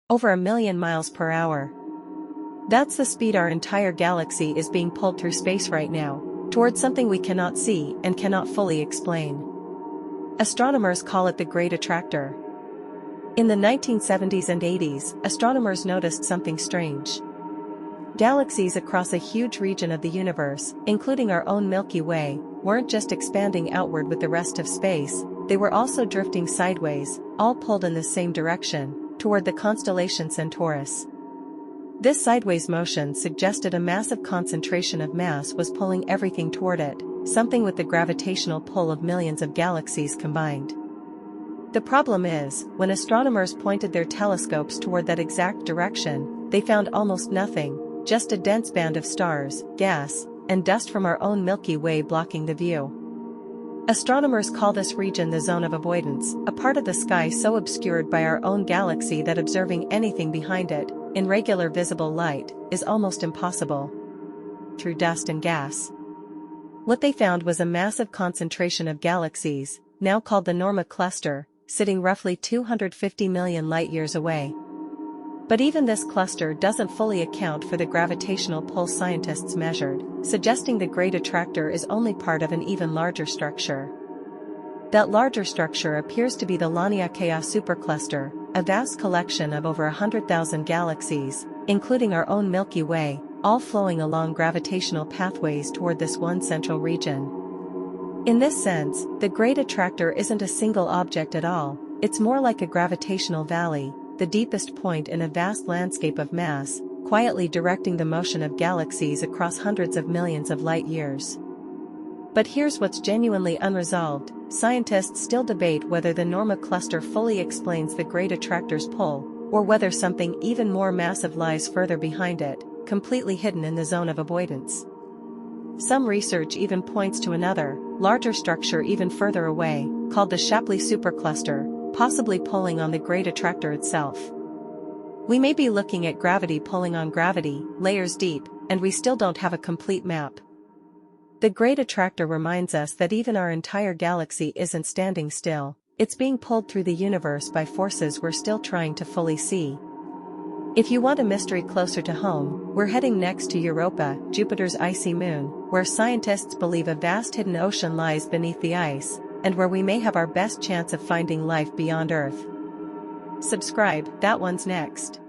Over 1,000,000 miles per hour. That's the speed our entire galaxy is being pulled through space right now, towards something we cannot see and cannot fully explain. Astronomers call it the Great Attractor. In the 1970s and 80s, astronomers noticed something strange. Galaxies across a huge region of the universe, including our own Milky Way, weren't just expanding outward with the rest of space, they were also drifting sideways, all pulled in the same direction, toward the constellation Centaurus. This sideways motion suggested a massive concentration of mass was pulling everything toward it, something with the gravitational pull of millions of galaxies combined. The problem is, when astronomers pointed their telescopes toward that exact direction, they found almost nothing, just a dense band of stars, gas, and dust from our own Milky Way blocking the view. Astronomers call this region the Zone of Avoidance, a part of the sky so obscured by our own galaxy that observing anything behind it, in regular visible light, is almost impossible. Through dust and gas. What they found was a massive concentration of galaxies, now called the Norma Cluster, sitting roughly 250 million light-years away. But even this cluster doesn't fully account for the gravitational pull scientists measured, suggesting the Great Attractor is only part of an even larger structure. That larger structure appears to be the Laniakea Supercluster, a vast collection of over 100,000 galaxies, including our own Milky Way, all flowing along gravitational pathways toward this one central region. In this sense, the Great Attractor isn't a single object at all, it's more like a gravitational valley, the deepest point in a vast landscape of mass, quietly directing the motion of galaxies across hundreds of millions of light-years. But here's what's genuinely unresolved: scientists still debate whether the Norma Cluster fully explains the Great Attractor's pull, or whether something even more massive lies further behind it, completely hidden in the Zone of Avoidance. Some research even points to another, larger structure even further away, called the Shapley Supercluster, possibly pulling on the Great Attractor itself. We may be looking at gravity pulling on gravity, layers deep, and we still don't have a complete map. The Great Attractor reminds us that even our entire galaxy isn't standing still, it's being pulled through the universe by forces we're still trying to fully see. If you want a mystery closer to home, we're heading next to Europa, Jupiter's icy moon, where scientists believe a vast hidden ocean lies beneath the ice, and where we may have our best chance of finding life beyond Earth. Subscribe, that one's next.